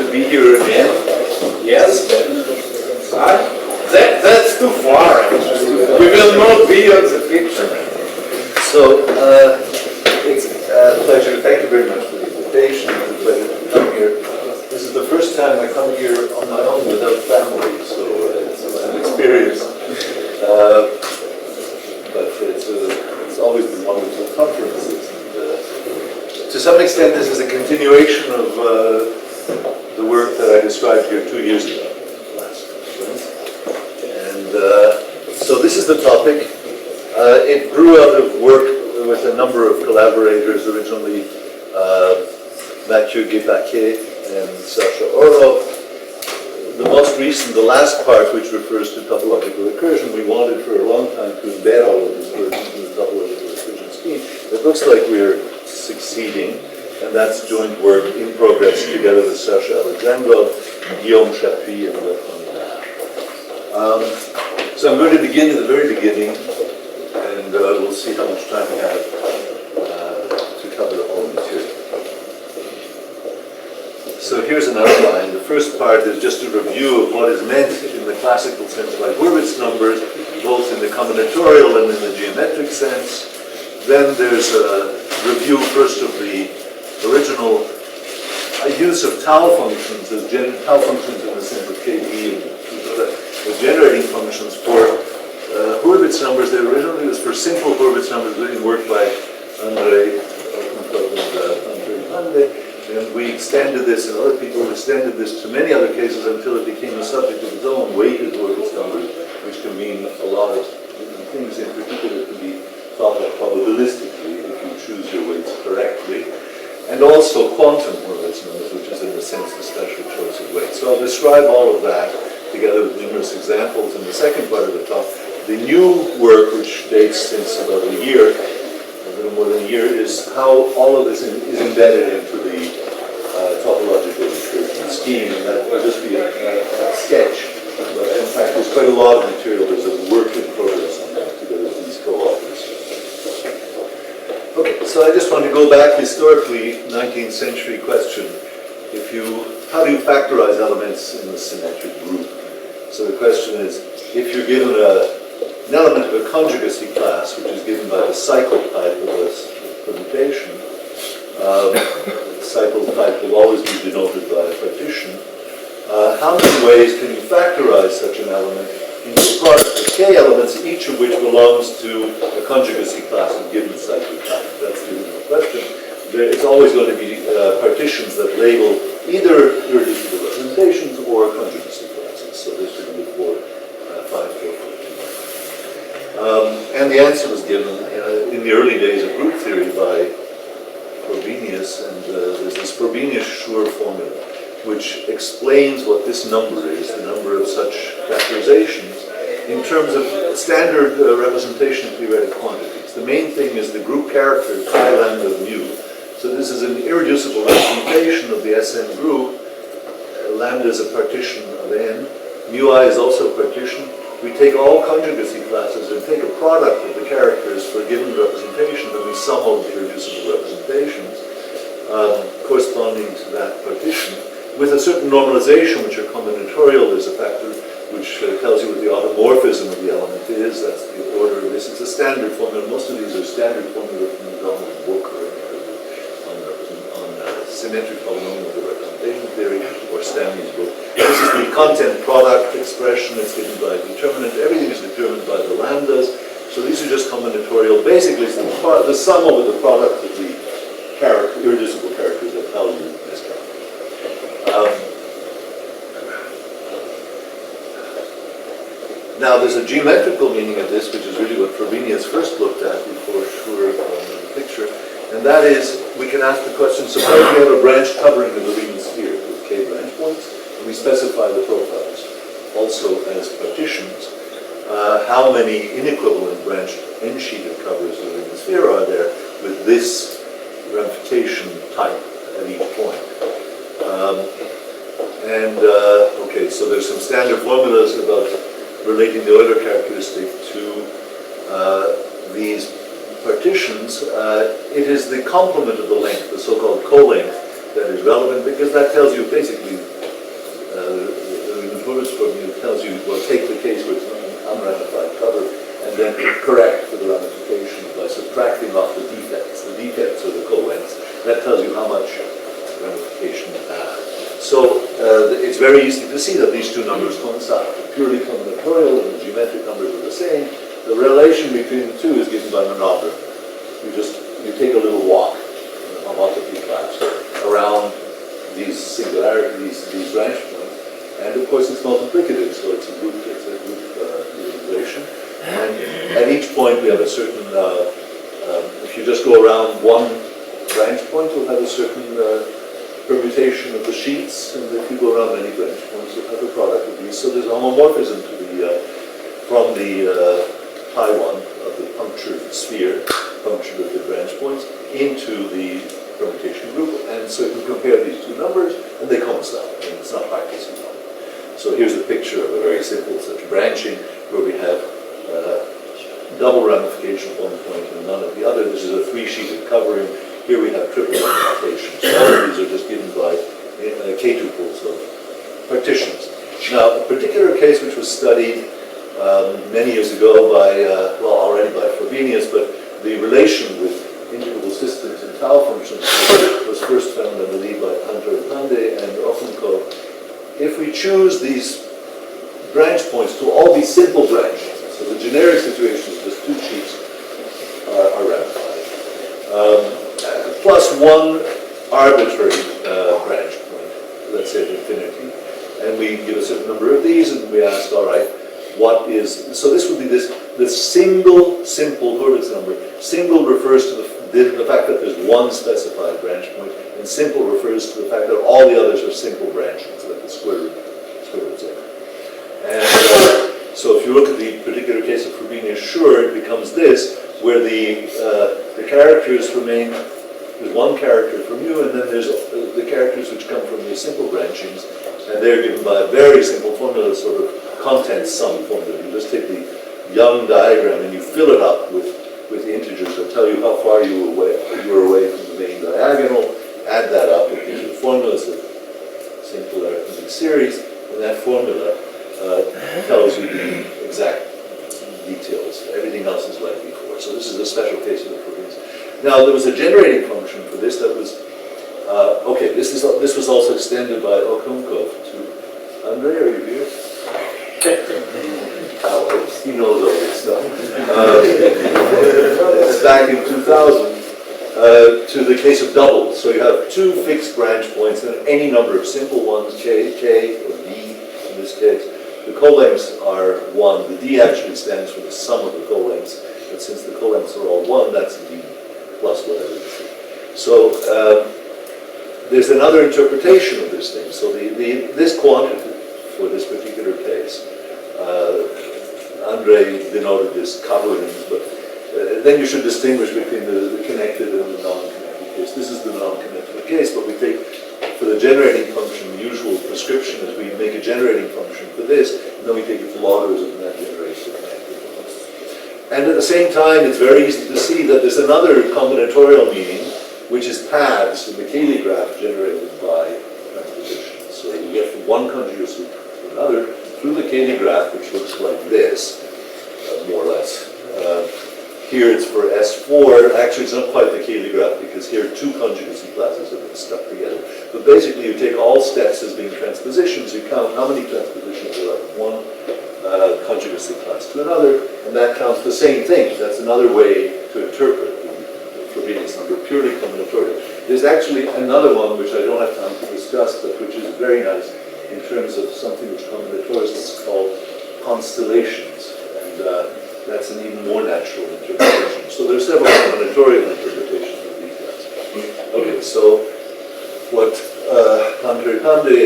to be here again. Yes? That's too far, actually. We will not be on the picture. So, it's a pleasure. Thank you very much for the invitation. It's a pleasure to come here. This is the first time I come here on my own without family, so it's an experience. But it's always been wonderful conferences. And, to some extent, this is a continuation of the work that I described here 2 years ago, last conference. And so this is the topic. It grew out of work with a number of collaborators, originally Mathieu Guépaquet and Sasha Orlov. The most recent, the last part, which refers to topological recursion, we wanted for a long time to embed all of this work into the topological recursion scheme. It looks like we're succeeding, and that's joint work in progress together with Sasha Alexandrov, Guillaume Chapuis, and Bertrand. So I'm going to begin at the very beginning, and we'll see how much time we have to cover all the material. So here's an outline. The first part is just a review of what is meant in the classical sense by Hurwitz numbers, both in the combinatorial and in the geometric sense. Then there's a review first of the original use of tau functions as tau functions in the sense of KP and the generating functions for Hurwitz numbers. They originally was for simple Hurwitz numbers being worked by Andrei Hande. And we extended this, and other people extended this to many other cases until it became a subject of its own, weighted Hurwitz numbers, which can mean a lot of different things. In particular, it can be thought of probabilistically if you choose your weights correctly. And also quantum Hurwitz numbers, which is in a sense the special choice of weights. So I'll describe all of that together with numerous examples in the second part of the talk. The new work, which dates since about a year, a little more than a year, is how all of this is embedded into the topological recursion scheme, and that will just be a sketch. But in fact, there's quite a lot of material. There's a work in progress on that together with these co-authors. Okay, so I just want to go back historically, 19th century question. How do you factorize elements in the symmetric group? So the question is, if you're given an element of a conjugacy class, which is given by the cycle type of a permutation, the cycle type will always be denoted by a partition. How many ways can you factorize such an element into a product of k elements, each of which belongs to a conjugacy class of given cycle type? That's the original question. It's always going to be partitions that label either irreducible representations or conjugacy classes. So this would be 4, 5, 4, 4. And the answer was given in the early days of group theory by Frobenius, and there's this Frobenius-Schur formula, which explains what this number is, the number of such factorizations, in terms of standard representation of theoretic quantities. The main thing is the group character chi lambda mu. So this is an irreducible representation of the Sn group. Lambda is a partition of n. Mu I is also a partition. We take all conjugacy classes and take a product of the characters for a given representation, and we sum all the irreducible representations corresponding to that partition. With a certain normalization, which are combinatorial, there's a factor which tells you what the automorphism of the element is. That's the order of this. It's a standard formula. Most of these are standard formula from the Donald book or on symmetric polynomial representation theory or Stanley's book. This is the content product expression. It's given by a determinant. Everything is determined by the lambdas. So these are just combinatorial. Basically, it's the sum over the product of the irreducible characters that tell you this character. Now, there's a geometrical meaning of this, which is really what Frobenius first looked at before Schur in the picture, and that is, we can ask the question, suppose we have a branch covering the Riemann sphere with k branch points, and we specify the profiles also as partitions. How many inequivalent branched n-sheeted covers of the Riemann sphere are there with this ramification type at each point? Okay, so there's some standard formulas about relating the Euler characteristic to these partitions. It is the complement of the length, the so-called co-length, that is relevant, because that tells you basically the Hurwitz formula tells you, well, take the case where it's an unramified cover, and then correct for the ramification by subtracting off the defects. The defects are the co-lengths. That tells you how much ramification you have. So it's very easy to see that these two numbers coincide. The purely combinatorial and the geometric numbers are the same. The relation between the two is given by monogram. You take a little walk in the homotopy class around these singularities, these branch points, and of course it's multiplicative, so it's a group relation. And at each point we have a certain, if you just go around one branch point, you'll have a certain permutation of the sheets, and if you go around many branch points, you'll have a product of these. So there's a homomorphism to from the pi one of the punctured sphere, punctured of the branch points, into the permutation group, and so you can compare these two numbers, and they coincide, and it's not hard to see. So here's a picture of a very simple such branching, where we have double ramification at one point and none at the other. This is a three-sheeted covering. Here we have triple ramification. So all of these are just given by k-tuples of partitions. Now, a particular case which was studied many years ago by, well, already by Frobenius, but the relation with integrable systems and tau functions was first found, I believe, by Harnad and Ochenko. If we choose these branch points to all these simple branches, so the generic situation is just two sheets are ramified, plus one arbitrary branch point, let's say at infinity, and we give a certain number of these, and we ask, all right, what is, so this would be this single, simple Hurwitz number. Single refers to the fact that there's one specified branch point, and simple refers to the fact that all the others are simple branches, like the square root zeta. And so if you look at the particular case of Frobenius Schur, it becomes this, where the characters remain, there's one character from you, and then there's the characters which come from the simple branchings, and they're given by a very simple formula, sort of content sum formula. You just take the Young diagram and you fill it up with the integers that tell you how far you were away from the main diagonal, add that up, it gives you formulas of simple arithmetic series, and that formula tells you the exact details. Everything else is like before. So this is a special case of the Frobenius. Now there was a generating function for this that was okay. This was also extended by Okhunkov to Andre. Are you here? He knows all this stuff. Back in 2000 to the case of doubles. So you have two fixed branch points and any number of simple ones, k or d in this case. The colengths are 1. The d actually stands for the sum of the colengths, but since the colengths are all 1, that's d plus whatever it is. So there's another interpretation of this thing. So this quantity for this particular case, Andre denoted this coverings, but then you should distinguish between the connected and the non-connected case. This is the non-connected case, but we take, for the generating function, the usual prescription is we make a generating function for this, and then we take its logarithm, and that generates the connected one. And at the same time, it's very easy to see that there's another combinatorial meaning, which is paths in the Cayley graph generated by transposition. So you get from one conjugacy to another through the Cayley graph, which looks like this, more or less. Here it's for S4. Actually, it's not quite the Cayley graph because here two conjugacy classes have been stuck together. But basically, you take all steps as being transpositions. You count how many transpositions there are from one conjugacy class to another, and that counts the same thing. That's another way to interpret the Frobenius number, purely combinatorial. There's actually another one which I don't have time to discuss, but which is very nice in terms of something which combinatorists call constellations, and that's an even more natural interpretation. So there are several combinatorial interpretations of these guys. Okay, so what Andre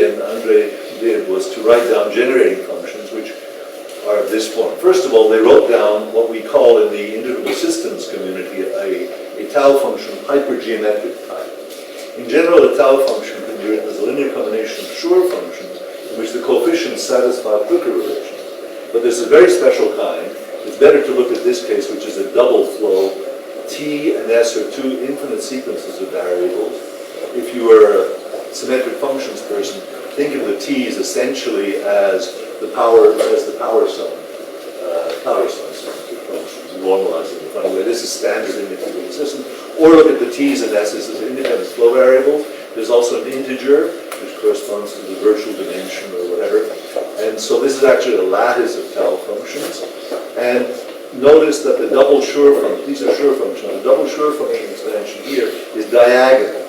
and Andre did was to write down generating functions which are of this form. First of all, they wrote down what we call in the integrable systems community a tau function hypergeometric type. In general, a tau function can be written as a linear combination of Schur functions in which the coefficients satisfy Brücke relations. But there's a very special kind. It's better to look at this case, which is a double flow. T and S are two infinite sequences of variables. If you were symmetric functions person, think of the t's essentially as the power symmetric functions, normalized in a funny way. This is standard in the integral system. Or look at the t's and s's as independent flow variables. There's also an integer, which corresponds to the virtual dimension or whatever. And so this is actually a lattice of tau functions. And notice that the double Schur function, these are Schur functions, the double Schur function expansion here is diagonal.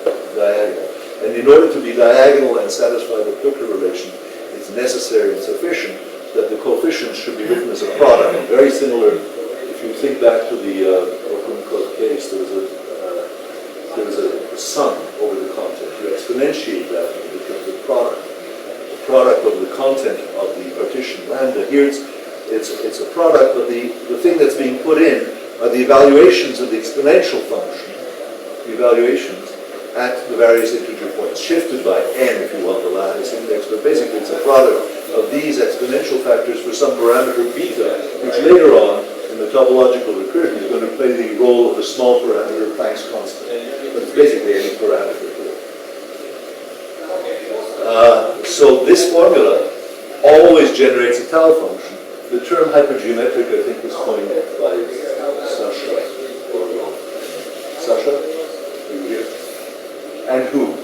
And in order to be diagonal and satisfy the Plücker relation, it's necessary and sufficient that the coefficients should be written as a product. And very similar, if you think back to the Hurwitz case, there was a sum over the content. You exponentiate that and it becomes a product. The product of the content of the partition lambda. Here it's a product, but the thing that's being put in are the evaluations of the exponential function, the evaluations at the various integer points, shifted by n if you want the lattice index, but basically it's a product of these exponential factors for some parameter beta, which later on in the topological recursion is going to play the role of the small parameter Planck's constant. But it's basically any parameter here. So this formula always generates a tau function. The term hypergeometric, I think, was coined by Sasha. Sasha? Are you here? And who?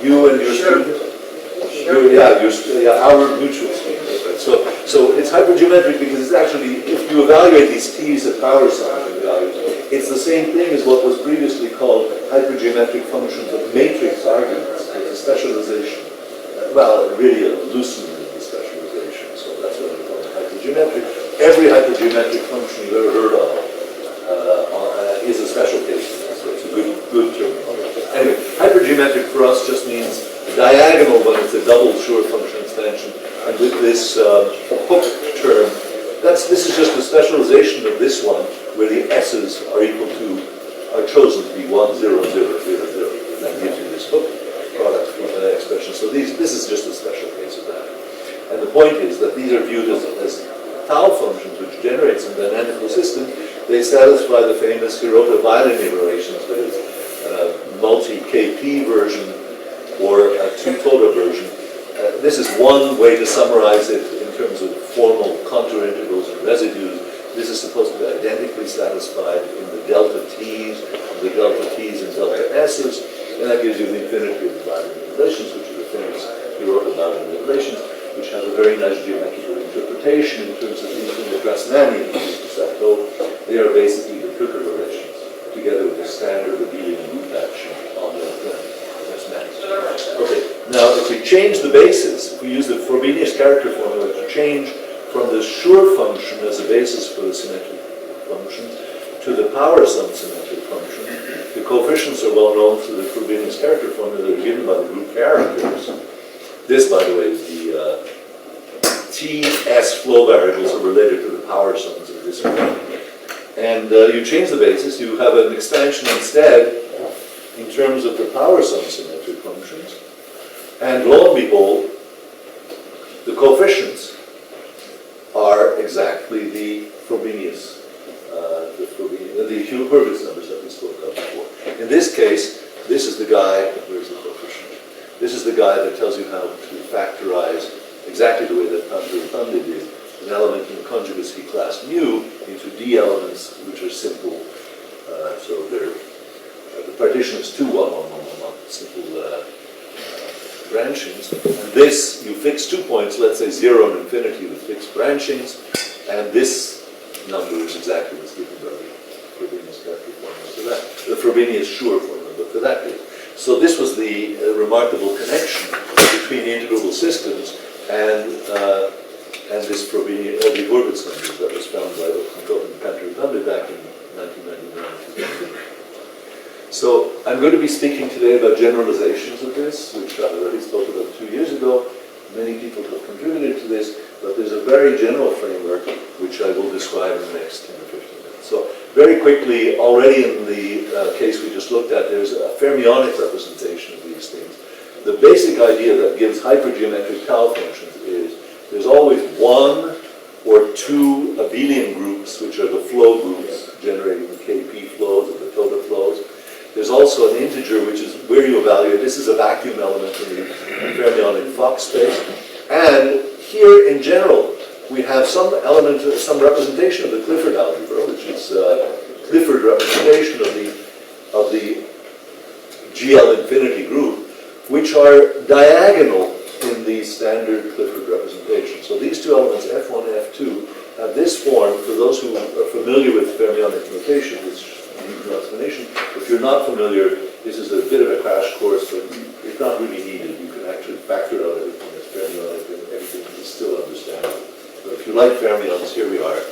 You and your student? Our mutual student. Right? So it's hypergeometric because it's actually, if you evaluate these t's at power summation values, it's the same thing as what was previously called hypergeometric functions of matrix arguments. It's a specialization. Well, really a loosening of the specialization. So that's what we call hypergeometric. Every hypergeometric function you've ever heard of is a special case. So it's a good term. Anyway, hypergeometric for us just means diagonal when it's a double Schur function expansion. And with this hook term, this is just a specialization of this one, where the s's are chosen to be 1, 0, 0, 0, 0. And that gives you this hook product expression. So this is just a special case of that. And the point is that these are viewed as tau functions, which generate some dynamical system. They satisfy the famous Hirota-Bylini relations, that is, multi-KP version or a two-tota version. This is one way to summarize it in terms of formal contour integrals and residues. This is supposed to be identically satisfied in the delta t's, the delta t's and delta s's, and that gives you the infinity of the Bylini relations, which are the famous Hirota-Bylini relations, which have a very nice geometrical interpretation in terms of these in the Grassmannian plateau. They are basically the Plücker relations, together with the standard abelian root action on the Grassmannian. Okay, now if we change the basis, if we use the Frobenius character formula to change from the Schur function as a basis for the symmetric function to the power sum symmetric function, the coefficients are well known through the Frobenius character formula that are given by the group characters. This, by the way, is the TS flow variables are related to the power sums of this one. And you change the basis, you have an expansion instead in terms of the power sum symmetric functions. And lo and behold, the coefficients are exactly the Frobenius, the Hurwitz numbers that we spoke of before. In this case, this is the guy, where's the coefficient? This is the guy that tells you how to factorize exactly the way that Pandit did an element in the conjugacy class mu into D elements which are simple. So they're, the partition is 2, 1, 1, 1, 1, 1, simple branchings. And this, you fix 2 points, let's say 0 and infinity with fixed branchings, and this number is exactly what's given by the Frobenius character formula. So that, the Frobenius Schur formula, but for that case. So this was the remarkable connection between the integrable systems and this Frobenius, the Hurwitz numbers that was found by Pandit back in 1999. So I'm going to be speaking today about generalizations of this, which I already spoke about 2 years ago. Many people have contributed to this, but there's a very general framework which I will describe in the next 10 or 15 minutes. So very quickly, already in the case we just looked at, there's a fermionic representation of these things. The basic idea that gives hypergeometric tau functions is there's always one or two abelian groups, which are the flow groups generating the KP flows or the tota flows. There's there's also an integer, which is where you evaluate. This is a vacuum element in the fermionic Fock space. And here, in general, we have some element, some representation of the Clifford algebra, which is Clifford representation of the GL infinity group, which are diagonal in the standard Clifford representation. So these two elements, F1 and F2, have this form. For those who are familiar with fermionic notation, which needs no explanation. If you're not familiar, this is a bit of a crash course, but it's not really needed. You can actually factor out everything that's fermionic and everything is still understandable. So if you like fermions, here we are.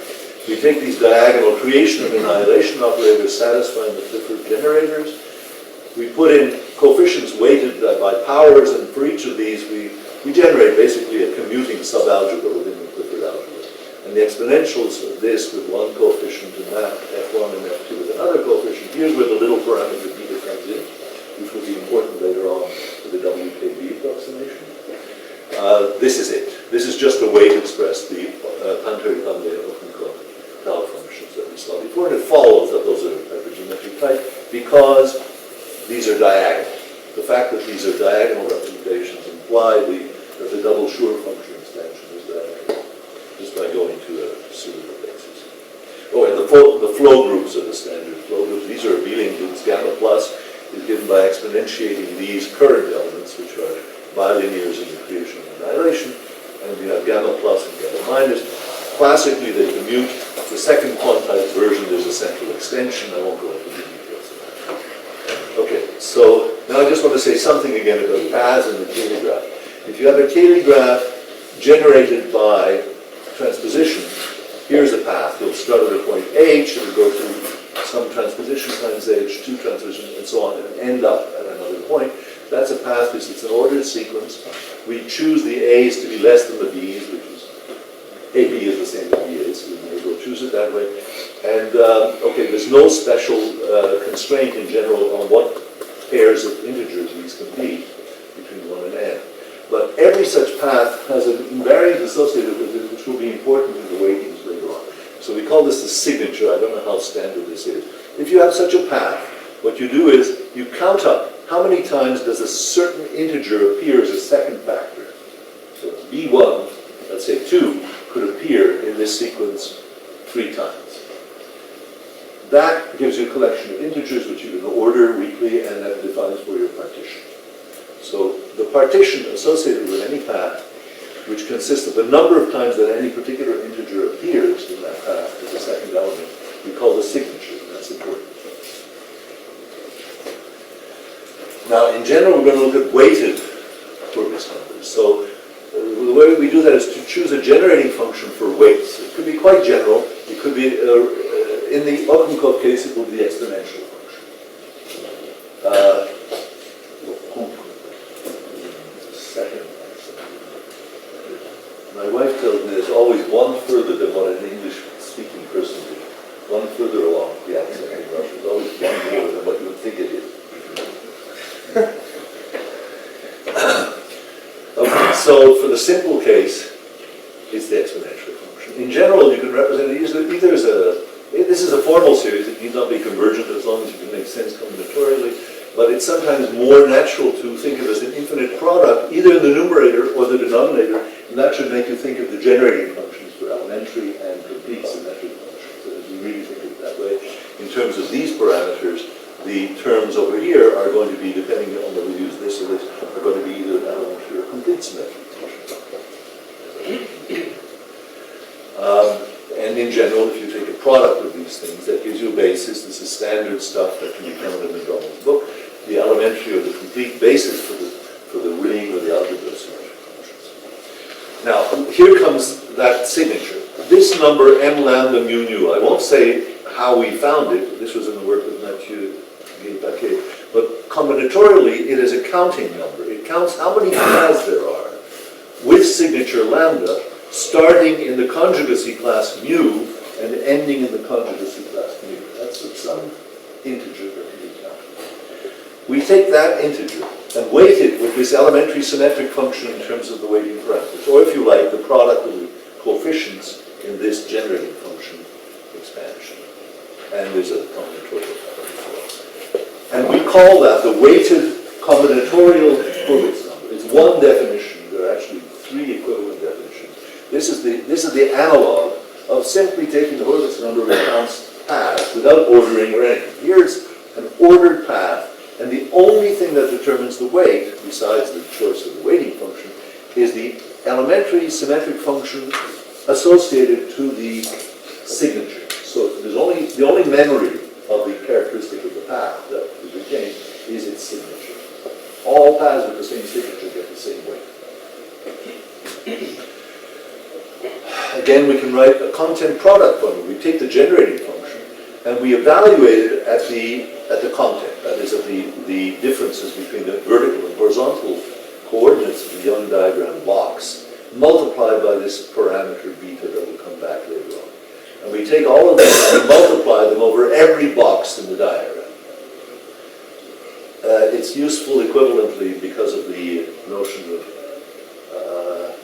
We take these diagonal creation and annihilation operators satisfying the Clifford generators. We put in coefficients weighted by powers, and for each of these we generate basically a commuting subalgebra within the Clifford algebra. And the exponentials of this with one coefficient and that, F1 and F2 with another coefficient. Here's where the little parameter beta comes in, which will be important later on for the WKB approximation. This is it. This is just a way to express the tau functions that we saw before, and it follows that those are hypergeometric type because these are diagonal. The fact that these are diagonal representations imply that the double Schur function extension is diagonal, just by going to a pseudo basis. Oh, and the flow groups are the standard flow groups. These are abelian groups. Gamma plus is given by exponentiating these current elements, which are bilinears in the creation and annihilation, and we have gamma plus and gamma minus. Classically, they commute. The second quantized version, there's a central extension. I won't go into the details of that. Okay, so now I just want to say something again about paths in the Cayley graph. If you have a Cayley graph generated by transposition, here's a path. You'll start at a point H, and go through some transposition times H, 2 transposition, and so on, and end up at another point. That's a path because it's an ordered sequence. We choose the A's to be less than the B's, which is AB is the same as B is, so we may as well choose it that way. And, okay, there's no special constraint in general on what pairs of integers these can be between 1 and n. But every such path has an invariant associated with it, which will be important in the weightings later on. So we call this the signature. I don't know how standard this is. If you have such a path, what you do is you count up how many times does a certain integer appear as a second factor. So B1, let's say 2, could appear in this sequence 3 times. That gives you a collection of integers which you can order weakly, and that defines for your partition. So the partition associated with any path, which consists of the number of times that any particular integer appears in that path as a second element, we call the signature, and that's important. Now, in general, we're going to look at weighted Hurwitz numbers. So the way we do that is to choose a generating function for weights. It could be quite general. It could be, in the Openkopf case, it would be the exponential function. Second. My wife tells me there's always one further than what an English-speaking person would. One further along the accent in Russian. There's always one more than what you would think it is. Okay, so for the simple case, it's the exponential function. In general, you can represent it either as this is a formal series. It need not be convergent as long as you can make sense combinatorially. But it's sometimes more natural to think of it as an infinite product, either in the numerator or the denominator, and that should make you think of the generating functions for elementary and complete symmetric functions. So if you really think of it that way, in terms of these parameters, the terms over here are going to be, depending on whether we use this or this, are going to be either an elementary or complete symmetric function. And in general, if you take a product of these things, that gives you a basis. This is standard stuff that can be found in McDonald's book. The elementary or the complete basis for the ring or the algebra of symmetric functions. Now, here comes that signature. This number, m lambda mu nu, I won't say how we found it. This was in the work of Mathieu Guy-Paquet. But combinatorially, it is a counting number. It counts how many paths there are with signature lambda, starting in the conjugacy class mu and ending in the conjugacy class mu. That's some integer that can be counted. We take that integer and weight it with this elementary symmetric function in terms of the weighting parameters, or if you like, the product of the coefficients in this generating function expansion. And there's a combinatorial factor as well. And we call that the weighted combinatorial Hurwitz number. It's one definition. There are actually three equivalent definitions. This is the analog of simply taking the Hurwitz number of counts paths without ordering or anything. Here's an ordered path, and the only thing that determines the weight, besides the choice of the weighting function, is the elementary symmetric function associated to the signature. So there's the only memory of the characteristic of the path that is retained is its signature. All paths with the same signature get the same weight. Again, we can write a content product formula. We take the generating function and we evaluate it at the content, that is, at the differences between the vertical and horizontal coordinates of the Young diagram box, multiplied by this parameter beta that will come back later on. And we take all of them and we multiply them over every box in the diagram. It's useful equivalently because of the notion of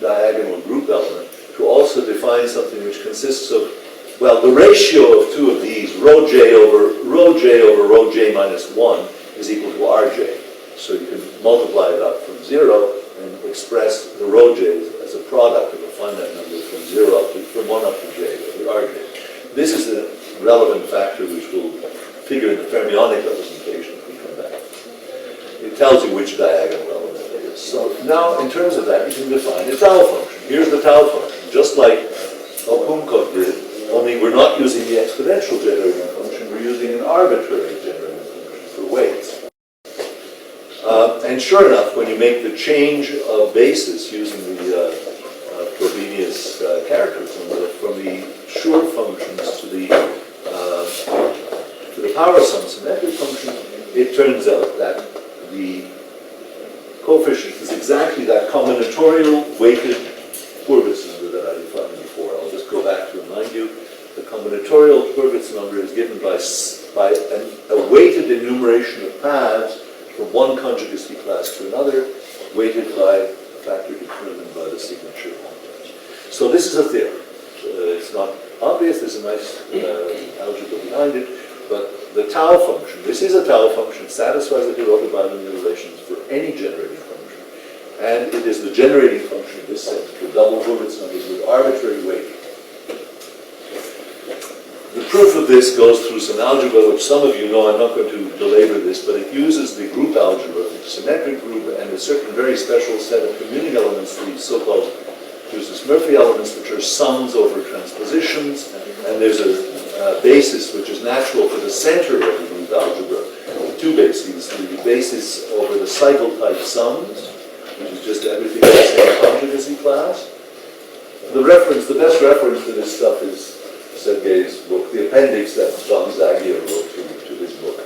diagonal group element to also define something which consists of, well, the ratio of two of these, rho j over rho j minus 1 is equal to rj. So you can multiply it up from 0 and express the rho j's as a product of a finite number from 1 up to j, or rj. This is a relevant factor which will figure in the fermionic representation if we come back. It tells you which diagonal element it is. So now, in terms of that, you can define a tau function. Here's the tau function. Just like Okumkov did, only we're not using the exponential generating function, we're using an arbitrary generating function for weights. And sure enough, when you make the change of basis using the Frobenius character formula from the Schur functions to the power sum symmetric function, it turns out that the coefficient is exactly that combinatorial weighted Hurwitz number that I defined before. I'll just go back to remind you. The combinatorial Hurwitz number is given by a weighted enumeration of paths from one conjugacy class to another, weighted by a factor determined by the signature. So this is a theorem. It's not obvious. There's a nice algebra behind it. But the tau function, this is a tau function, satisfies the Hirota bilinear relations for any generating function. And it is the generating function in this sense for double Hurwitz numbers with arbitrary weighting. The proof of this goes through some algebra, which some of you know. I'm not going to belabor this, but it uses the group algebra, the symmetric group, and a certain very special set of commuting elements, the so-called Murphy elements, which are sums over transpositions, and there's a basis which is natural for the center of the group algebra. Two bases: the basis over the cycle type sums, which is just everything in the same conjugacy class. The best reference to this stuff is Sergei's book, the appendix that John Zagier wrote to his book.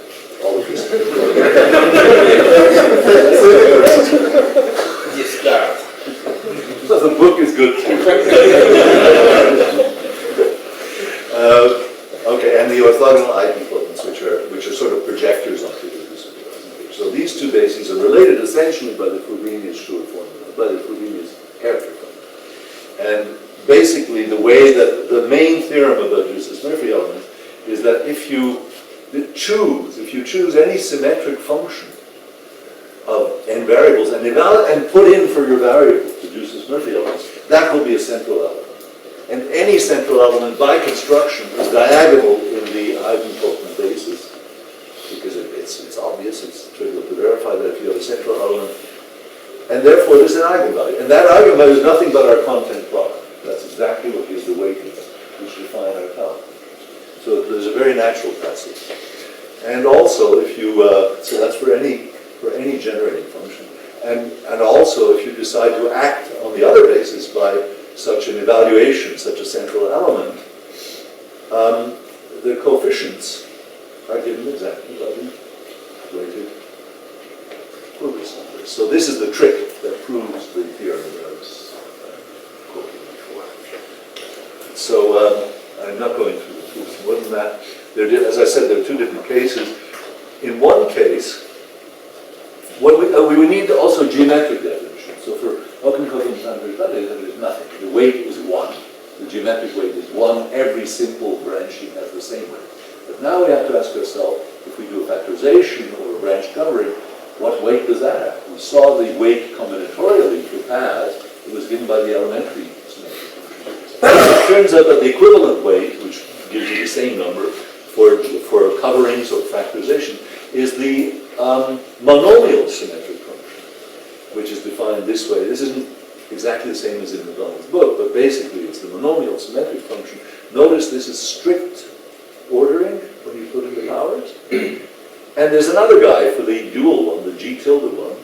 All of this. You start. So the book is good too. Okay, and the orthogonal eigenpotents, which are sort of projectors onto the supervising. So these two bases are related essentially by the Frobenius Schur formula, by the Frobenius character formula. And basically, the way that the main theorem about Murphy elements is that if you choose any symmetric function of n variables and put in for your variable the Murphy elements, that will be a central element. And any central element by construction is diagonal in the eigenpotent basis, because it's obvious, it's trivial to verify that if you have a central element, and therefore there's an eigenvalue. And that eigenvalue is nothing but our content product. That's exactly what gives the weighting which define our tau. So there's a very natural passage. And also, if you so that's for any generating function. And also, if you decide to act on the other basis by such an evaluation, such a central element, the coefficients are given exactly by the weighted Hurwitz numbers. So this is the trick that proves the theorem that I was quoting before. So I'm not going through the proofs more than that. As I said, there are two different cases. In one case, we would need also geometric definition. So for Okumkov standard, there's nothing. The weight is 1. The geometric weight is 1. Every simple branching has the same weight. But now we have to ask ourselves, if we do a factorization or branch covering, what weight does that have? We saw the weight combinatorially for paths. It was given by the elementary symmetric function. It turns out that the equivalent weight, which gives you the same number for coverings or factorization, is the monomial symmetric function, which is defined this way. This isn't exactly the same as in McDonald's book, but basically it's the monomial symmetric function. Notice this is strict ordering when you put in the powers. And there's another guy for the dual one, the G tilde one,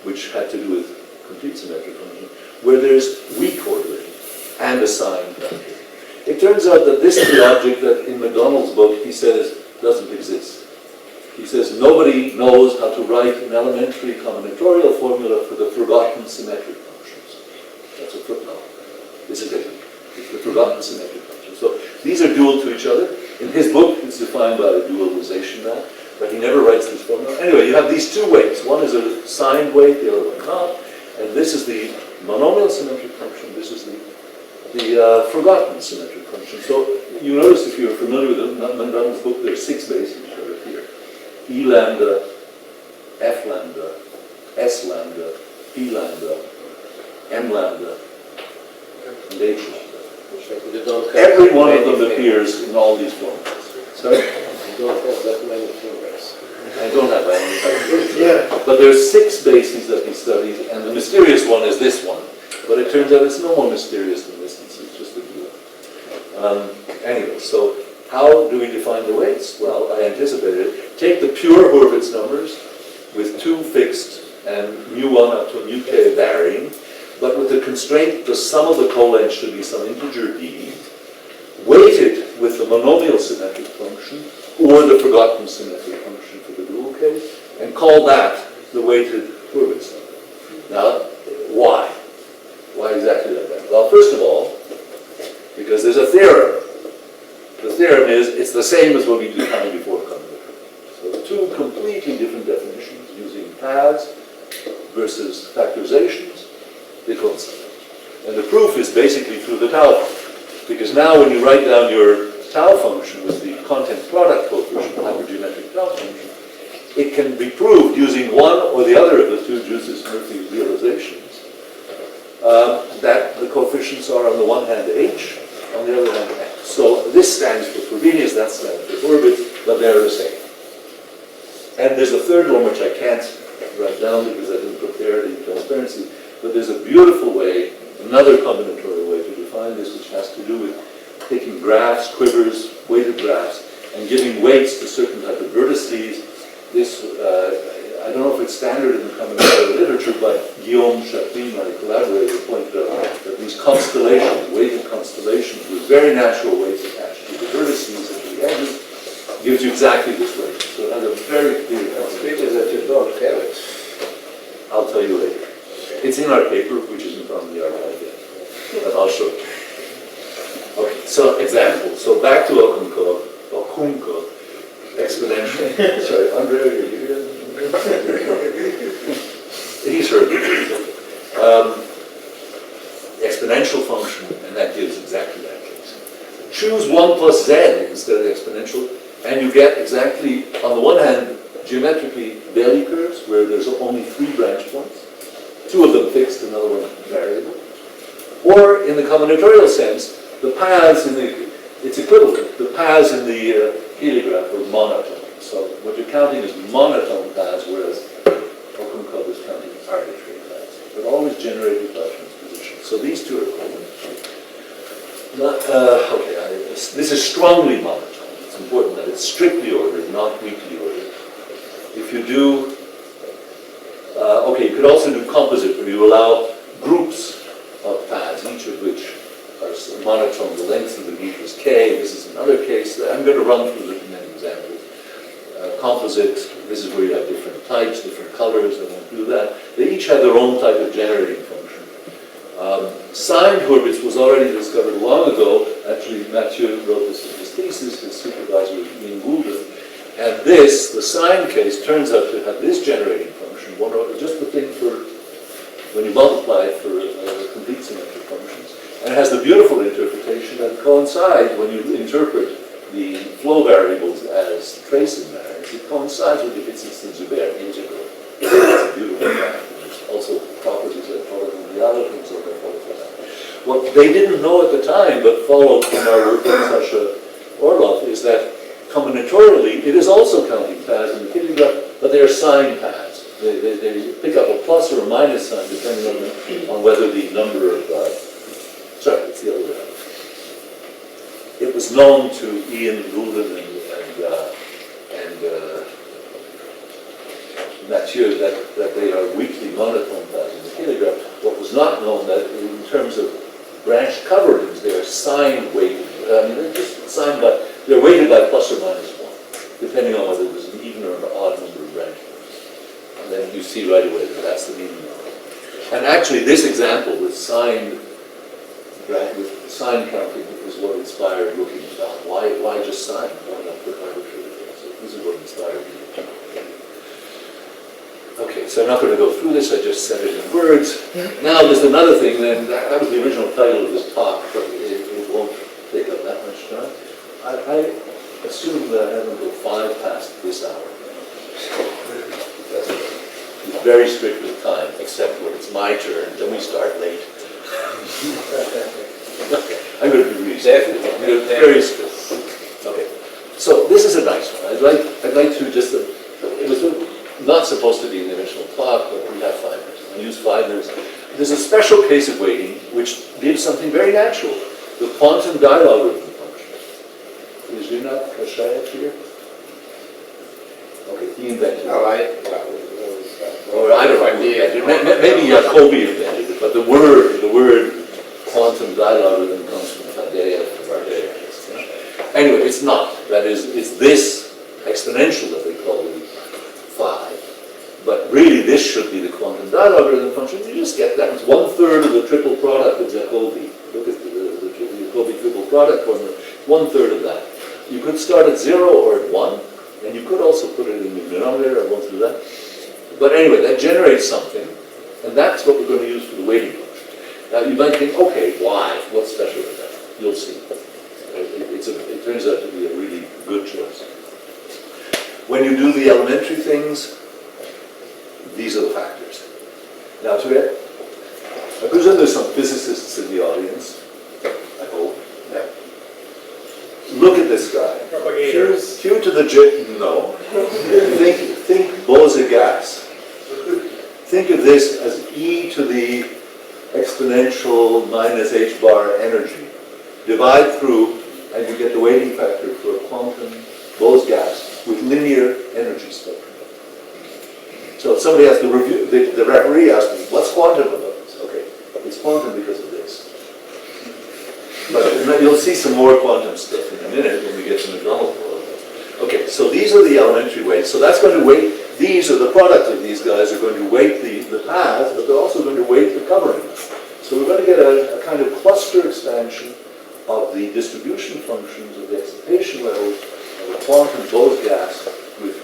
which had to do with complete symmetric function, where there's weak ordering and a sign factor. It turns out that this is the object that in McDonald's book he says doesn't exist. He says nobody knows how to write an elementary combinatorial formula for the forgotten symmetric functions. That's a footnote. This is it. It's the forgotten symmetric functions. So these are dual to each other. In his book, it's defined by a dualization map, but he never writes this formula. Anyway, you have these two weights. One is a signed weight, the other one not. And this is the monomial symmetric function. This is the forgotten symmetric function. So you notice, if you're familiar with McDonald's book, there are 6 bases that appear. E lambda, F lambda, S lambda, P lambda, M lambda, and H lambda. Every one of them appears in all these formulas. Sorry? You don't have that many formulas. I don't have that many. Yeah. But there's 6 bases that he studied, and the mysterious one is this one. But it turns out it's no more mysterious than this. It's just a dual. Anyway, so how do we define the weights? Well, I anticipated it. Take the pure Hurwitz numbers with 2 fixed and mu1 up to mu_k varying, but with the constraint the sum of the colengths should be some integer d, weighted with the monomial symmetric function or the forgotten symmetric function for the dual case, and call that the weighted Hurwitz number. Now, why? Why exactly like that? Well, first of all, because there's a theorem. The theorem is it's the same as what we defined before combinatorics. So 2 completely different definitions using paths versus factorizations, they coincide. And the proof is basically through the tau function. Because now when you write down your tau function with the content product coefficient, hypergeometric tau function, it can be proved using one or the other of the 2 Jusis-Murphy realizations that the coefficients are on the one hand h, on the other hand x. So this stands for Frobenius, that stands for Hurwitz, but they're the same. And there's a third one which I can't write down because I didn't prepare the transparency, but there's a beautiful way, another combinatorial way to define this, which has to do with taking graphs, quivers, weighted graphs, and giving weights to certain type of vertices. This, I don't know if it's standard in the combinatorial literature, but Guillaume Chaplin, my collaborator, pointed out that these constellations, weighted constellations with very natural weights attached to the vertices and the edges, gives you exactly this weight. So it has a very clear Pity that you don't have it. I'll tell you later. It's in our paper, which isn't on the archive yet, but I'll show you. Okay, so example. So back to Okunko, exponential. Sorry, Andre, are you here? He's heard it. Exponential function, and that gives exactly that case. Choose 1 plus z instead of exponential, and you get exactly, on the one hand, geometrically Bailey curves, where there's only 3 branch points, 2 of them fixed, another one variable. Or, in the combinatorial sense, the paths in the, it's equivalent, the paths in the heliograph are monotone. So what you're counting is monotone paths, whereas Okunko is counting arbitrary paths, but always generated by transposition. So these 2 are equivalent. This is strongly monotone. It's important that it's strictly ordered, not weakly ordered. If you do, you could also do composite, where you allow groups of paths, each of which are monotone. The length of the group is k. This is another case. I'm going to run through the many examples. Composite, this is where you have different types, different colors. I won't do that. They each have their own type of generating function. Signed Hurwitz was already discovered long ago. Actually, Mathieu wrote this in his thesis. His supervisor was Ian Goulden. And this, the sign case, turns out to have this generating function. Just the thing for when you multiply it for complete symmetric functions. And it has the beautiful interpretation that coincides when you interpret the flow variables as trace invariants, it coincides with the Hurwitz-Zubair integral. It's a beautiful fact. There's also properties like particle reality and so forth. What they didn't know at the time, but followed from our work with Sasha Orloff, is that combinatorially, it is also counting paths in the kilogram, but they are sign paths. They pick up a plus or a minus sign depending on whether the number of, sorry, it's the other way around. It was known to Ian Goulden and Mathieu that they are weakly monotone paths in the kilogram. What was not known that in terms of branch coverings, they are sign weighted. I mean, they're just signed by, they're weighted by plus or minus 1, depending on whether there's an even or an odd number of branches. And then you see right away that that's the meaning of it. And actually, this example with sign counting is what inspired looking at that. Why just sign? Why not put arbitrary things? So this is what inspired me. Okay, so I'm not going to go through this, I just said it in words. Now there's another thing, then that was the original title of this talk, but it won't take up that much time. I assume that I have until 5 past this hour. It's very strict with time, except when it's my turn, then we start late. I'm going to be really strict. I'm going to be very strict. Okay, so this is a nice one. I'd like to just, it was not supposed to be in the original talk, but we have 5 minutes. I'll use 5 minutes. There's a special case of weighting which gives something very natural, the quantum dilogarithm function. Is Rinat Kashayev here? Okay, he invented it. Or I don't know. Maybe Jacobi invented it, but the word quantum dilogarithm comes from Faddeev. Anyway, it's not. That is, it's this exponential that they call it 5. But really, this should be the quantum dilogarithm function. You just get that. It's 1/3 of the triple product of Jacobi. Look at the Jacobi triple product formula. 1/3 of that. You could start at 0 or at 1, and you could also put it in the denominator. I won't do that. But anyway, that generates something, and that's what we're going to use for the weighting function. Now, you might think, okay, why? What's special with that? You'll see. It turns out to be a really good choice. When you do the elementary things, these are the factors. Now, I presume there's some physicists in the audience. I hope. Yeah. Look at this guy. Propagators. Q to the J. No. Think Bose gas. Think of this as e to the exponential minus h bar energy. Divide through, and you get the weighting factor for a quantum Bose gas with linear energy spectrum. So if somebody has to review, the referee asks me, what's quantum about this? Okay, it's quantum because of this. But you'll see some more quantum stuff in a minute when we get to the normal world. Okay, so these are the elementary weights. So that's going to weight, these are the product of these guys are going to weight the path, but they're also going to weight the covering. So we're going to get a kind of cluster expansion of the distribution functions of the excitation levels of a quantum Bose gas with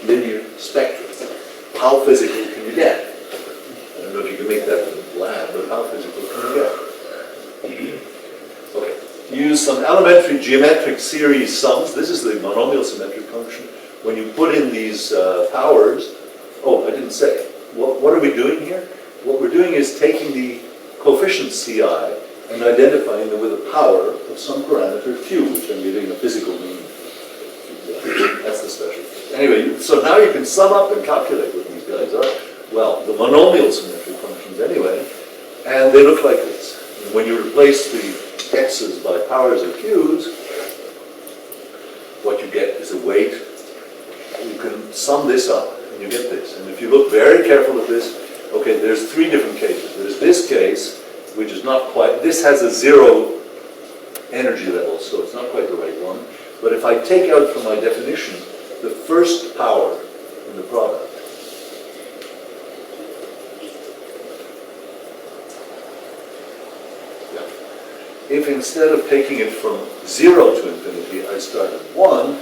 linear spectrum. How physical can you get? I don't know if you can make that in the lab, but how physical can you get? Okay. Use some elementary geometric series sums. This is the monomial symmetric function. When you put in these powers, oh, I didn't say. What are we doing here? What we're doing is taking the coefficient Ci and identifying them with a power of some parameter Q, which I'm giving a physical meaning. That's the special thing. Anyway, so now you can sum up and calculate what these guys are. Well, the monomial symmetric functions anyway, and they look like this. And when you replace the x's by powers of q's, what you get is a weight. You can sum this up, and you get this. And if you look very careful at this, okay, there's 3 different cases. There's this case, which is not quite, this has a 0 energy level, so it's not quite the right one. But if I take out from my definition the first power in the product, if instead of taking it from 0 to infinity, I start at 1,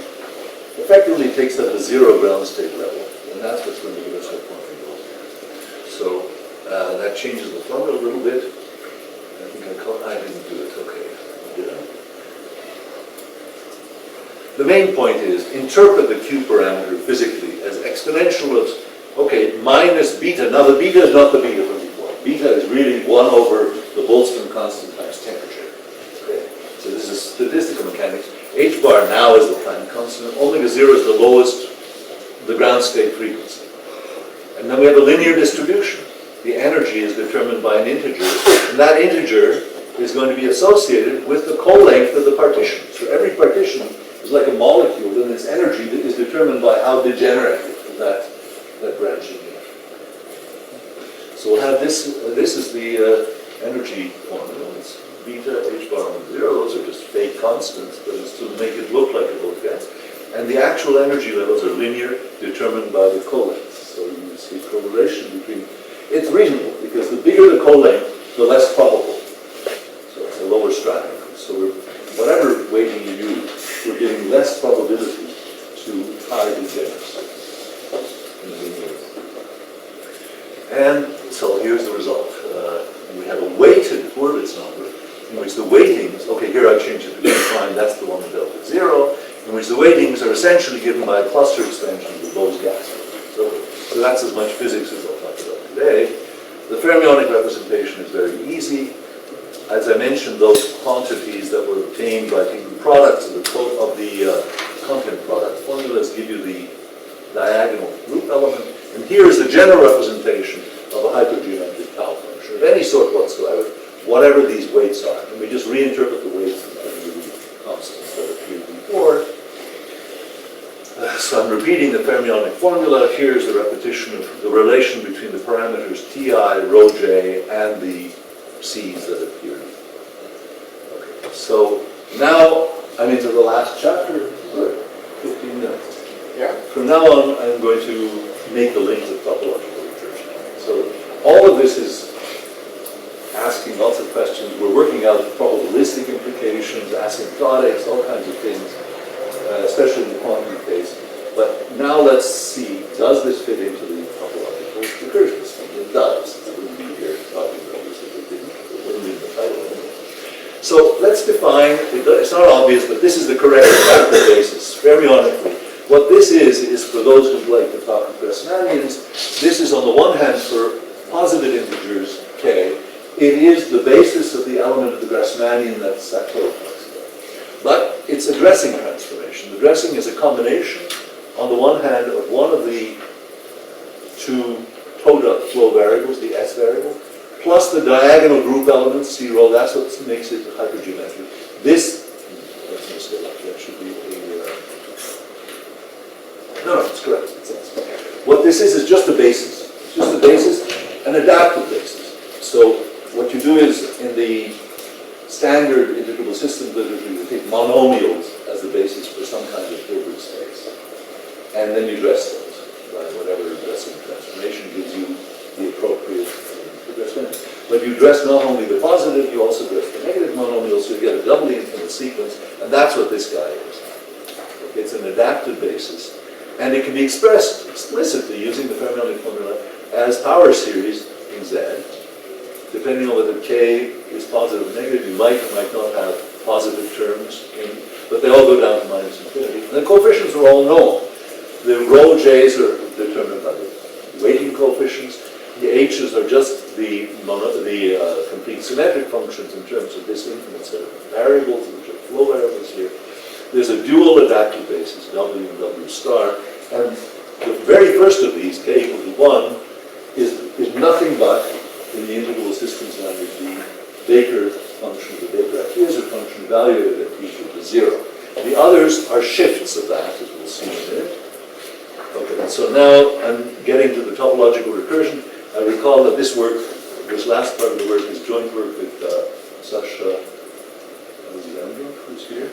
effectively it takes up the 0 ground state level, and that's what's going to give us our quantum Bose. So that changes the formula a little bit. I think I didn't do it, okay. Did I? the main point is, interpret the Q parameter physically as exponential of, okay, minus beta. Now the beta is not the beta from before. Beta is really 1 over the Boltzmann constant times temperature. Okay? So this is statistical mechanics. H bar now is the Planck constant. Omega 0 is the lowest, the ground state frequency. And then we have a linear distribution. The energy is determined by an integer, and that integer is going to be associated with the co-length of the partition. So every partition is like a molecule, and its energy is determined by how degenerate that branching is. So we'll have this, this is the energy formula. It's beta, h bar, and 0. Those are just fake constants, but it's to make it look like a both gas. And the actual energy levels are linear, determined by the co-lengths. So you see correlation between, it's reasonable, because the bigger the co-length, the less probable. So it's a lower stratum. So whatever weighting you use, we're giving less probability to high degeneracy. And so here's the result. We have a weighted Hurwitz number, in which the weightings, okay, here I changed it to prime, that's the one with delta 0, in which the weightings are essentially given by cluster extensions of Bose gas. So that's as much physics as I'll talk about today. The fermionic representation is very easy. As I mentioned, those quantities that were obtained by taking the products of the content product formulas give you the diagonal group element. And here is the general representation of a hypergeometric tau function of any sort whatsoever, whatever these weights are. And we just reinterpret the weights and the constants that appeared before. So I'm repeating the fermionic formula. Here's the repetition of the relation between the parameters Ti, rho j, and the C's that appear. Okay. So now I'm into the last chapter. 15 minutes. Yeah. From now on, I'm going to make the links of topological recursion. So all of this is asking lots of questions. We're working out probabilistic implications, asymptotics, all kinds of things, especially in the quantum case. But now let's see, does this fit into the topological recursion scheme? It does. I wouldn't be here talking about this if it didn't. It wouldn't be in the title anyway. So let's define, it's not obvious, but this is the correct mathematical basis, fermionically. What this is for those who like to talk of Grassmannians, this is on the one hand for positive integers, k, it is the basis of the element of the Grassmannian that Steklov talks about. But it's a dressing transformation. The dressing is a combination, on the one hand, of one of the two product flow variables, the S variable, plus the diagonal group elements, C rho, that's what makes it hypergeometric. This, let's just go like that, should be a, no, it's correct. It's S. What this is just a basis. It's just a basis, an adaptive basis. So what you do is, in the standard integrable systems literature, you take monomials as the basis for some kind of Hilbert space. And then you dress those by whatever dressing transformation gives you the appropriate dressment. But you dress not only the positive, you also dress the negative monomials, so you get a doubly infinite sequence, and that's what this guy is. Okay, it's an adaptive basis. And it can be expressed explicitly using the fermionic formula as power series in Z. Depending on whether K is positive or negative, you might or might not have positive terms, but they all go down to minus infinity. And the coefficients are all known. The rho J's are determined by the weighting coefficients. The H's are just the complete symmetric functions in terms of this infinite set of variables, which are flow variables here. There's a dual adaptive basis, W and W star, and the very first of these, K equal to 1, is nothing but, in the integral systems language, the Baker function, the Baker-Acquieser function, evaluated at t equal to 0. The others are shifts of that, as we'll see in a minute. Okay, so now I'm getting to the topological recursion. I recall that this work, this last part of the work, is joint work with Sasha Alexandra, who's here,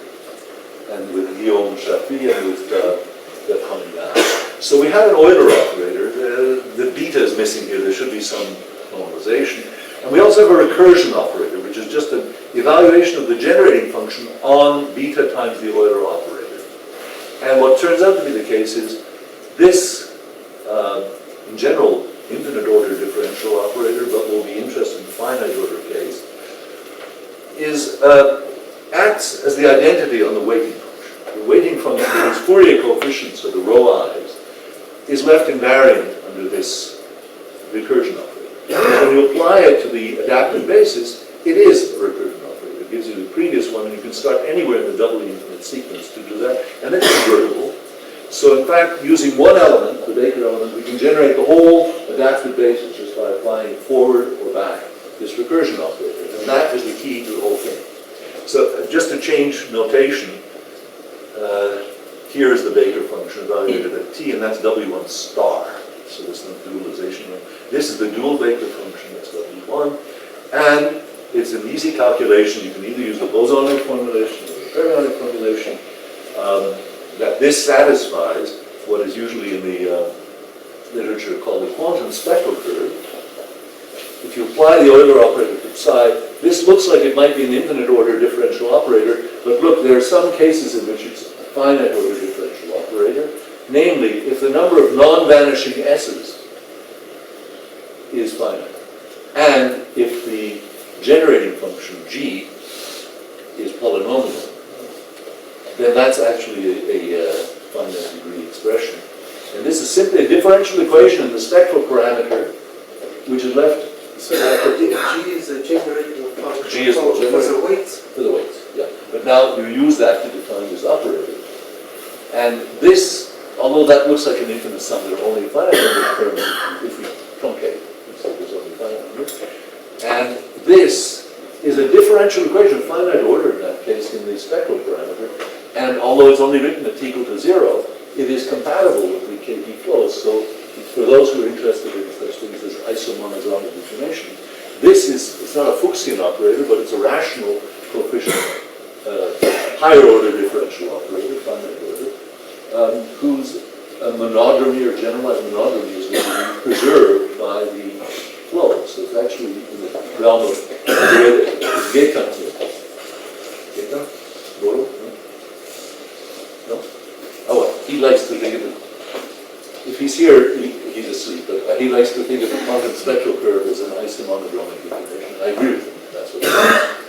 and with Guillaume Chappy, and with Harnad. So we have an Euler operator. The beta is missing here. There should be some normalization. And we also have a recursion operator, which is just an evaluation of the generating function on beta times the Euler operator. And what turns out to be the case is this, in general, infinite order differential operator, but will be interested in the finite order case, is acts as the identity on the weighting function. the weighting function whose Fourier coefficients are the rho i's is left invariant under this recursion operator. When you apply it to the adaptive basis, it is a recursion operator. It gives you the previous one, and you can start anywhere in the doubly infinite sequence to do that, and it's convertible. So in fact, using one element, the Baker element, we can generate the whole adaptive basis just by applying forward or back this recursion operator, and that is the key to the whole thing. So just to change notation, here is the Baker function evaluated at t, and that's W1 star. So there's no dualization. This is the dual Baker function, that's W1, and it's an easy calculation. You can either use the bosonic formulation or the fermionic formulation. That this satisfies what is usually in the literature called the quantum spectral curve. If you apply the Euler operator to psi, this looks like it might be an infinite order differential operator, but look, there are some cases in which it's a finite order differential operator. Namely, if the number of non-vanishing s's is finite, and if the generating function g is polynomial, then that's actually a finite degree expression. And this is simply a differential equation in the spectral parameter, which is left. So G is a generating function G is for the the weights. For the weights, yeah. But now you use that to define this operator. And this, although that looks like an infinite sum, there are only a finite number of terms if we truncate. So there's only finite numbers. And this is a differential equation of finite order in that case in the spectral parameter. And although it's only written at t equal to 0, it is compatible with the KT flows. So for those who are interested in such things as isomonodramatic deformation, this is, it's not a Fuchsian operator, but it's a rational coefficient, higher order differential operator, finite order, whose monodromy or generalized monodromy is going to be preserved by the flow. So it's actually in the realm of Geta. Geta? Goro? No? Oh well, he likes to think of it. If he's here, he's asleep, but he likes to think of the quantum spectral curve as an isomonodromic deformation. I agree with him. That's what it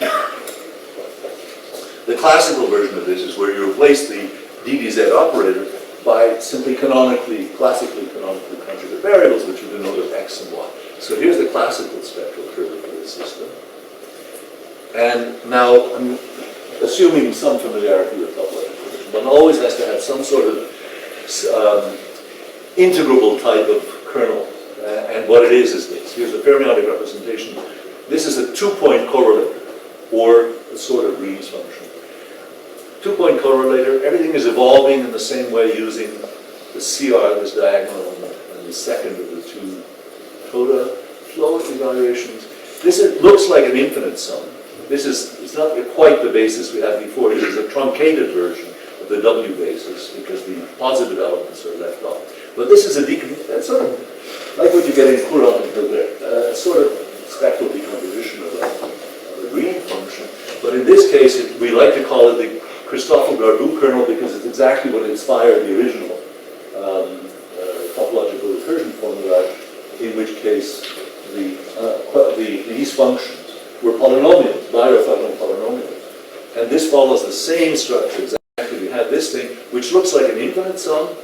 is. The classical version of this is where you replace the ddz operator by simply classically conjugate variables, which you denote as x and y. So here's the classical spectral curve for this system. And now I'm assuming some familiarity with topological recursion. One always has to have some sort of integrable type of kernel. And what it is this. Here's the fermionic representation. This is a two-point correlator, or a sort of Green's function. Two-point correlator, everything is evolving in the same way using the CR, this diagonal, and the second of the two Coda flow evaluations. Looks like an infinite sum. It's not quite the basis we had before. It is a truncated version of the W basis because the positive elements are left off. But this is a sort of like what you get in Courant and Hilbert, a sort of spectral decomposition of a Green function. But in this case, we like to call it the Christoffel-Gardou kernel because it's exactly what inspired the original topological recursion formula, in which case these functions were polynomials, bi-orthogonal polynomials. And this follows the same structure exactly. You have this thing, which looks like an infinite sum,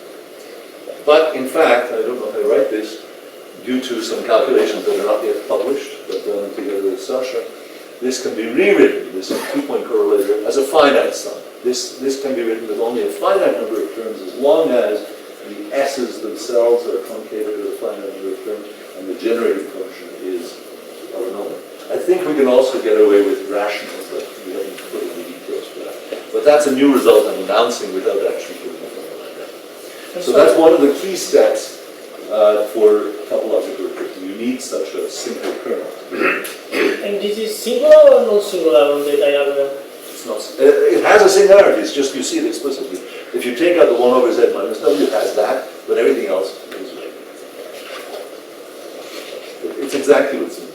but in fact, I don't know how to write this, due to some calculations that are not yet published, but done together with Sasha, this can be rewritten, this two-point correlator, as a finite sum. This can be written with only a finite number of terms as long as the s's themselves are truncated with a finite number of terms and the generating function is polynomial. I think we can also get away with rationals, but we haven't put in the details for that. But that's a new result I'm announcing without actually putting a formula like that. So that's one of the key steps for topological recursion. You need such a simple kernel. And this is singular or not singular on the diagram? It's not. It has a singularity. It's just you see it explicitly. If you take out the 1 over z minus w, it has that, but everything else is right. It's exactly what's in.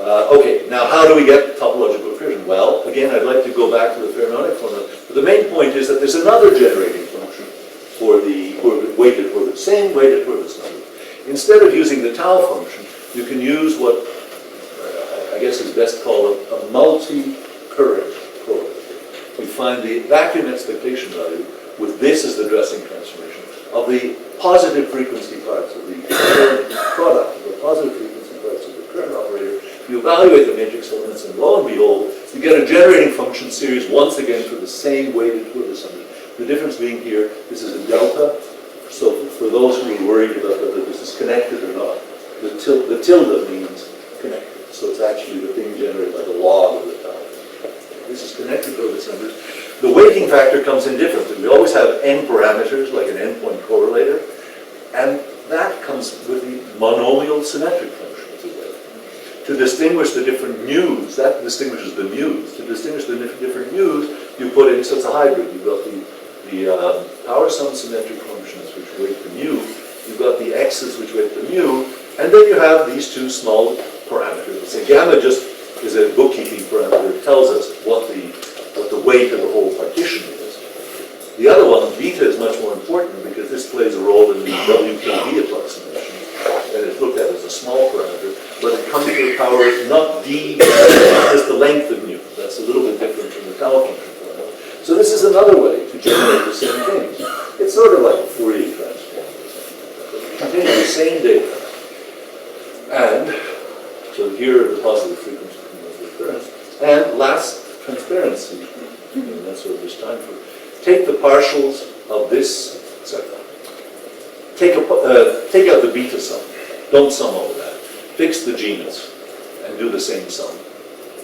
Okay, now how do we get topological recursion? Well, again, I'd like to go back to the fermionic formula. But the main point is that there's another generating function for the weighted Hurwitz, same weighted Hurwitz number. Instead of using the tau function, you can use what I guess is best called a multi-current correlator. We find the vacuum expectation value with this as the dressing transformation of the positive frequency parts of the current product, of the positive frequency parts of the current operator. You evaluate the matrix elements, and lo and behold, you get a generating function series once again for the same weighted Hurwitz summary. The difference being here, this is a delta. So for those who are worried about whether this is connected or not, the tilde means connected. So it's actually the thing generated by the log of the tau. This is connected Hurwitz numbers. The weighting factor comes in differently. We always have n parameters, like an n-point correlator, and that comes with the monomial symmetric function as well. To distinguish the different mu's, that distinguishes the mu's. To distinguish the different mu's, you put in, so it's a hybrid. You've got the power sum symmetric functions which weight the mu, you've got the x's which weight the mu, and then you have these two small parameters. So gamma just is a bookkeeping parameter. It tells us what the weight of the whole partition is. The other one, beta, is much more important because this plays a role in the WKB approximation, and it's looked at as a small parameter, but it comes to the power not d, just the length of mu. That's a little bit different from the tau function. So this is another way to generate the same thing. It's sort of like a Fourier transform. It contains the same data. And so here are the positive frequencies of recurrence. And last, transparency. And that's what there's time for. Take the partials of this, etc. Take out the beta sum. Don't sum all that. Fix the genus and do the same sum,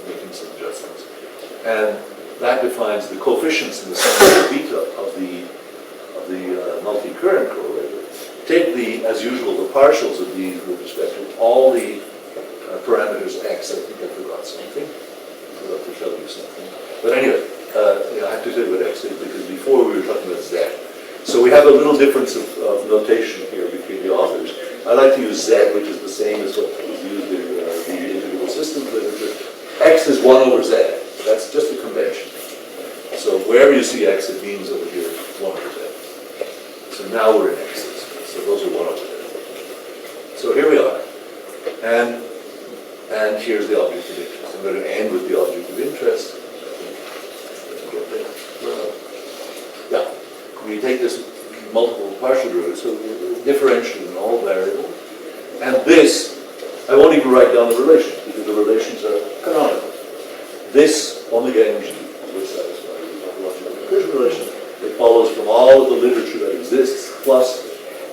making some adjustments. And that defines the coefficients in the sum of the beta of the multi-current correlator. Take the, as usual, the partials of these with respect to all the parameters x. I think I forgot something. I forgot to show you something. But anyway, I have to say what x is because before we were talking about z. So we have a little difference of notation here between the authors. I like to use z, which is the same as what was used in the integral systems literature. X is 1 over z. That's just a convention. So wherever you see x, it means over here 1 over z. So now we're in x's. So those are 1 over z. So here we are. And here's the object of interest. I'm going to end with the object of interest. Yeah. We take this multiple partial derivative, so differential in all variables. And this, I won't even write down the relations because the relations are canonical. This omega ng will satisfy the topological recursion relation. It follows from all of the literature that exists, plus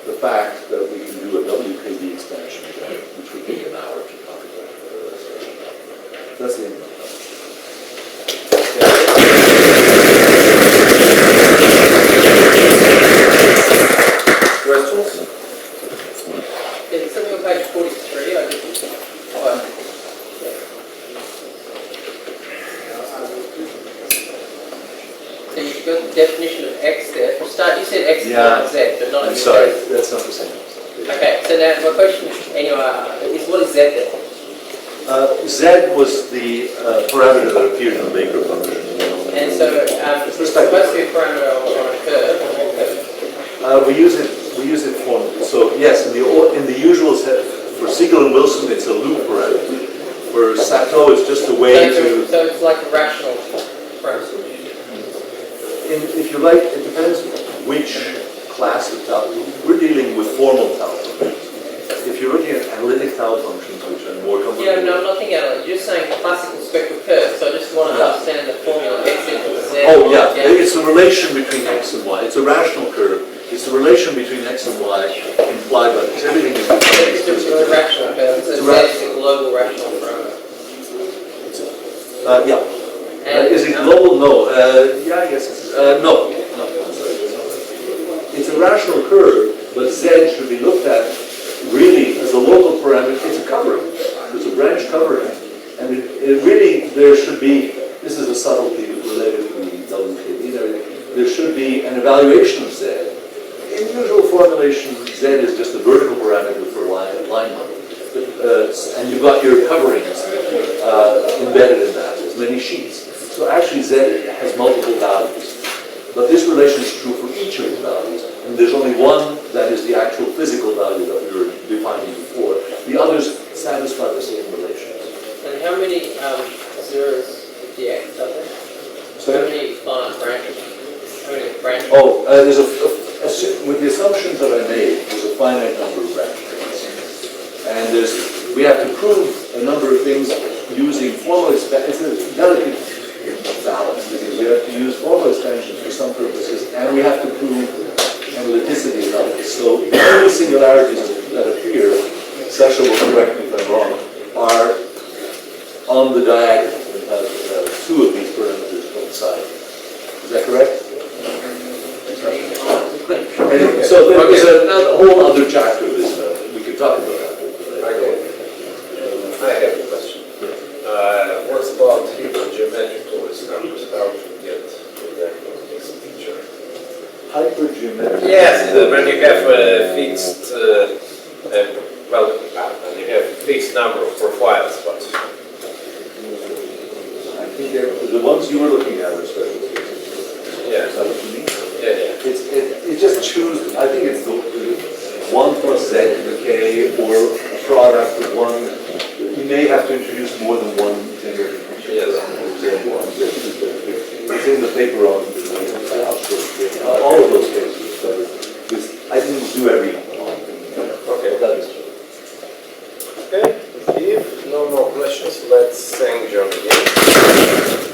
the fact that we can do a WKB expansion again, which would take an hour to talk about. That's the end of it. Questions? It's something on page 43, I didn't. So you've got the definition of x there. For start, you said x is not z, but not I'm in sorry, Z. that's not the same. Okay, so now my question is what is z then? Z was the parameter that appeared in the Baker function. And so it's supposed to be a parameter on a curve. We use it formally. So yes, in the usual set for Siegel and Wilson, it's a loop parameter. For Sato, it's just a way to. So it's like a rational parameter. If you like, it depends which class of tau. We're dealing with formal tau functions. If you're looking at analytic tau functions, which are more complicated. Yeah, no, I'm not thinking analytic. You're just saying classical spectral curve. So I just want to understand the formula x equals z. Oh yeah, it's the relation between x and y. It's a rational curve. It's the relation between x and y implied by this. Everything is It's a rational curve. So z is a global rational parameter. Yeah. Is it global? No. Yeah, I guess it's no. It's a rational curve, but z should be looked at really as a local parameter. It's a covering. It's a branch covering, and it really there should be. This is a subtlety related to the WKB. There should be an evaluation of z. In usual formulation, z is just a vertical parameter for line number, and you've got your coverings embedded in that. There's many sheets. So actually z has multiple values. But this relation is true for each of the values. And there's only one that is the actual physical value that we were defining before. The others satisfy the same relations. And how many zeros do you have? How many branches? How many branches? Oh, there's with the assumptions that I made, there's a finite number of branch trains. And we have to prove a number of things using formal expansion. It's a delicate balance because we have to use formal expansions for some purposes, and we have to prove analyticity of others. So the only singularities that appear, Sasha will correct me if I'm wrong, are on the diagonal. We have two of these parameters coincide. Is that correct? Anyway, so there's a whole other chapter of this. We could talk about that. I have a question. What about hypergeometrical numbers? How to get to that feature? Hypergeometric. Yes, when you have a fixed, when you have a fixed number of profiles, but I think the ones you were looking at are special cases. yeah, Is that what you mean? yeah. It just choose, I think it's the 1 plus z to the k or a product of one. You may have to introduce more than one thing. Yes. It's in the paper on all of those cases. So I didn't do every one. Okay. That is true. Okay, if no more questions, let's thank John again.